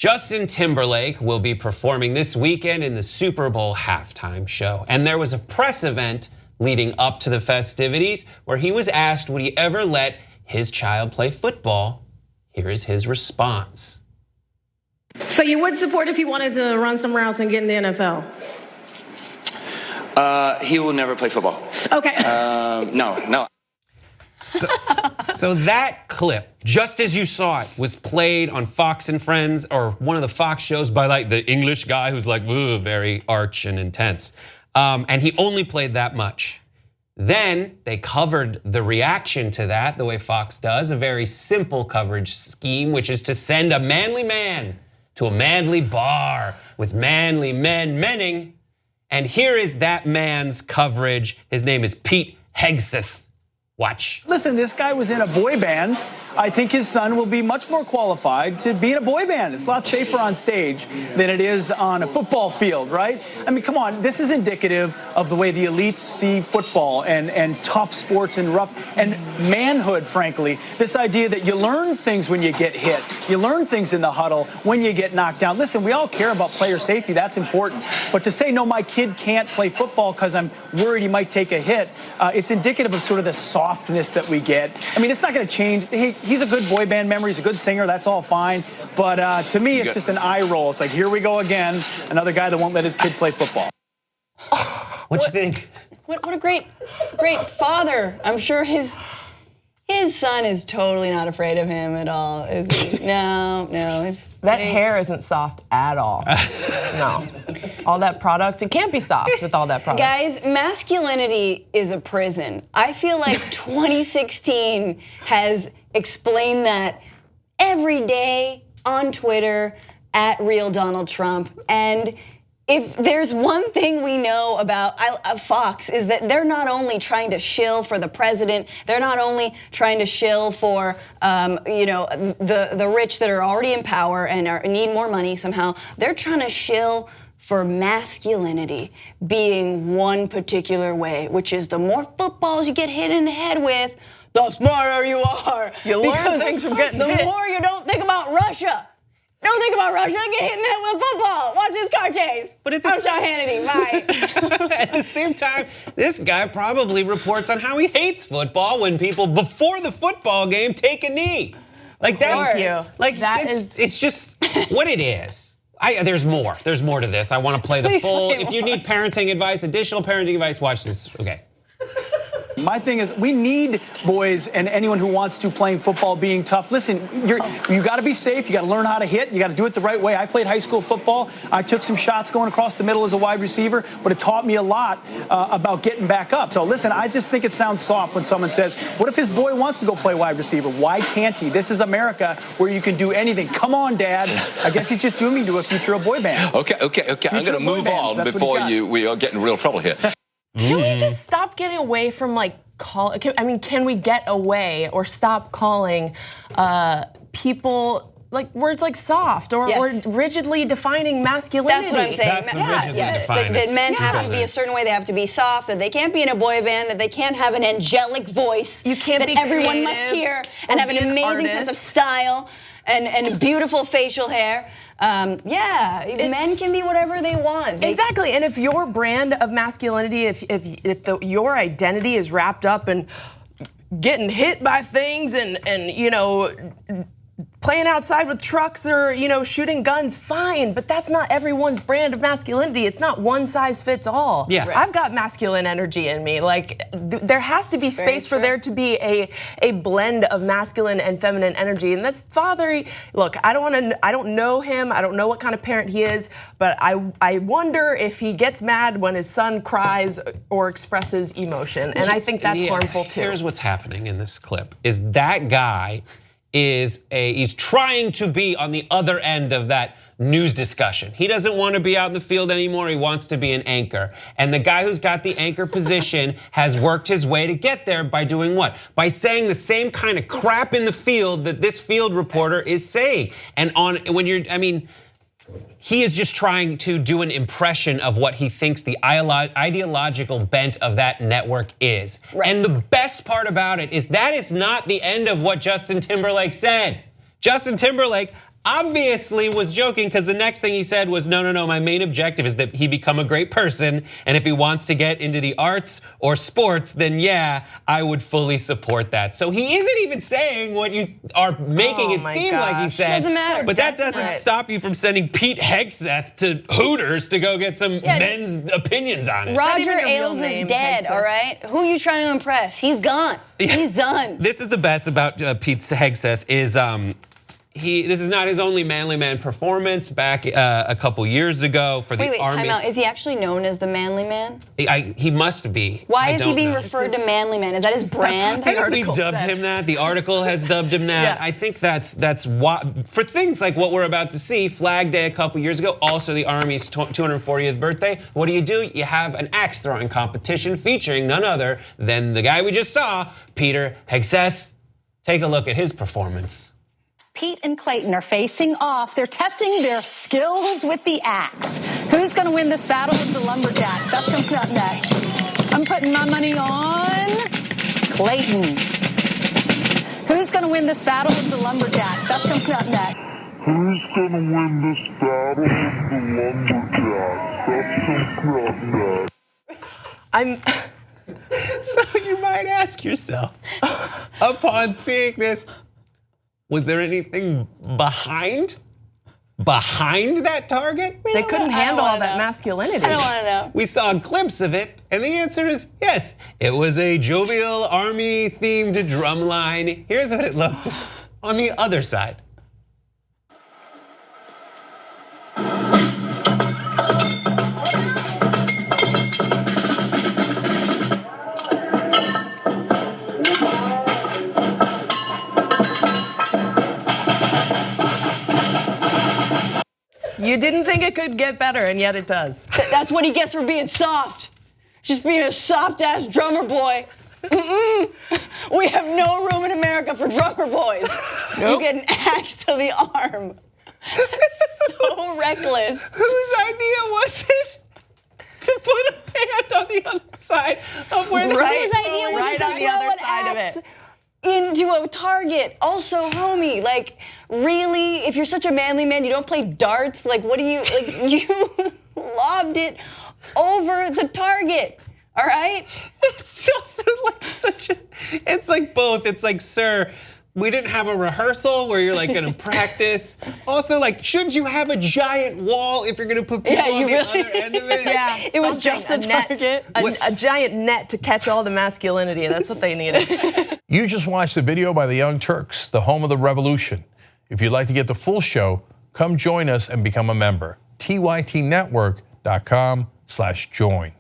Justin Timberlake will be performing this weekend in the Super Bowl halftime show. And there was a press event leading up to the festivities where he was asked would he ever let his child play football. Here is his response. So you would support if he wanted to run some routes and get in the NFL? He will never play football. Okay. No. So that clip, just as you saw it, was played on Fox and Friends or one of the Fox shows by like the English guy who's like, very arch and intense. And he only played that much. Then they covered the reaction to that the way Fox does, a very simple coverage scheme, which is to send a manly man to a manly bar with manly men menning. And here is that man's coverage. His name is Pete Hegseth. Watch. Listen, this guy was in a boy band. I think his son will be much more qualified to be in a boy band. It's a lot safer on stage than it is on a football field, right? I mean, come on, this is indicative of the way the elites see football and tough sports and rough and manhood, frankly. This idea that you learn things when you get hit. You learn things in the huddle when you get knocked down. Listen, we all care about player safety. That's important. But to say, no, my kid can't play football because I'm worried he might take a hit, it's indicative of sort of the softness that we get. I mean, it's not going to change. He's a good boy band member. He's a good singer. That's all fine. But to me, it's just an eye roll. It's like, here we go again. Another guy that won't let his kid play football. What you think? What a great father. I'm sure his son is totally not afraid of him at all. No. That hair isn't soft at all. No. All that product, it can't be soft with all that product. Guys, masculinity is a prison. I feel like 2016 has explained that every day on Twitter at Real Donald Trump. And if there's one thing we know about Fox is that they're not only trying to shill for the president, they're not only trying to shill for the rich that are already in power and need more money somehow. They're trying to shill for masculinity being one particular way, which is the more footballs you get hit in the head with, the smarter you are. You learn things from getting hit. The more you don't think about Russia. Don't think about Russia, get hit in the head with football. Watch this car chase. But I'm Sean Hannity, bye. At the same time, this guy probably reports on how he hates football when people before the football game take a knee. Like that's it's just what it is. There's more to this. I want to play the full. If you need parenting advice, additional parenting advice, watch this. Okay. My thing is, we need boys and anyone who wants to playing football being tough. Listen, you got to be safe. You got to learn how to hit. You got to do it the right way. I played high school football. I took some shots going across the middle as a wide receiver, but it taught me a lot about getting back up. So listen, I just think it sounds soft when someone says, what if his boy wants to go play wide receiver? Why can't he? This is America where you can do anything. Come on, Dad. I guess he's just dooming to a future of boy band. Okay. I'm going to move on before we all get in real trouble here. Can we just stop getting away from can we get away or stop calling people like words like soft or rigidly defining masculinity? That's what I'm saying. That men have to be a certain way. They have to be soft. That they can't be in a boy band. That they can't have an angelic voice. You can't that everyone must hear and have an amazing sense of style and beautiful facial hair. Men can be whatever they want. Exactly, and if your brand of masculinity, if your identity is wrapped up in getting hit by things and playing outside with trucks or shooting guns, fine, but that's not everyone's brand of masculinity. It's not one size fits all. Yeah. Right. I've got masculine energy in me. Like there has to be space for there to be a blend of masculine and feminine energy. And this father, look, I don't know him. I don't know what kind of parent he is, but I wonder if he gets mad when his son cries or expresses emotion. And I think that's harmful too. Here's what's happening in this clip is that guy he's trying to be on the other end of that news discussion. He doesn't want to be out in the field anymore. He wants to be an anchor. And the guy who's got the anchor position has worked his way to get there by doing what? By saying the same kind of crap in the field that this field reporter is saying. And he is just trying to do an impression of what he thinks the ideological bent of that network is. Right. And the best part about it is that is not the end of what Justin Timberlake said. Justin Timberlake, obviously was joking because the next thing he said was, no, my main objective is that he become a great person. And if he wants to get into the arts or sports, then yeah, I would fully support that. So he isn't even saying what you are making it seem like he said. Doesn't matter. But that doesn't stop you from sending Pete Hegseth to Hooters to go get some men's opinions on it. Roger Ailes is dead, all right? Who are you trying to impress? He's gone. He's done. This is the best about Pete Hegseth is this is not his only manly man performance. Back a couple years ago for the Army. Time out. Is he actually known as the manly man? He must be. Why is he being referred to manly man? Is that his brand? I think we've dubbed him that. The article has dubbed him that. I think that's why, for things like what we're about to see, Flag Day a couple years ago, also the Army's 240th birthday. What do? You have an axe throwing competition featuring none other than the guy we just saw, Peter Hegseth. Take a look at his performance. Pete and Clayton are facing off. They're testing their skills with the axe. Who's going to win this battle with the lumberjacks? That's coming up next. I'm putting my money on Clayton. Who's going to win this battle with the lumberjacks? That's coming up next. Who's going to win this battle with the lumberjacks? That's coming up next. So you might ask yourself, upon seeing this, was there anything behind that target? They couldn't handle all that masculinity. I don't want to know. We saw a glimpse of it, and the answer is yes. It was a jovial Army-themed drum line. Here's what it looked on the other side. You didn't think it could get better, and yet it does. That's what he gets for being soft. Just being a soft-ass drummer boy. We have no room in America for drummer boys. You get an axe to the arm. So reckless. Whose idea was it to put a band on the other side of where the Whose idea was it to on the throw other an side of axe it? into a target? Also, homie, like, really? If you're such a manly man, you don't play darts? Like, what do you, like, you lobbed it over the target, all right? It's also like it's like both. It's like, sir, we didn't have a rehearsal where you're like gonna practice. Also, like, shouldn't you have a giant wall if you're gonna put people on the other end of it? Yeah, it was just the target. A giant net to catch all the masculinity. That's what they needed. You just watched the video by the Young Turks, the home of the revolution. If you'd like to get the full show, come join us and become a member. tytnetwork.com/join.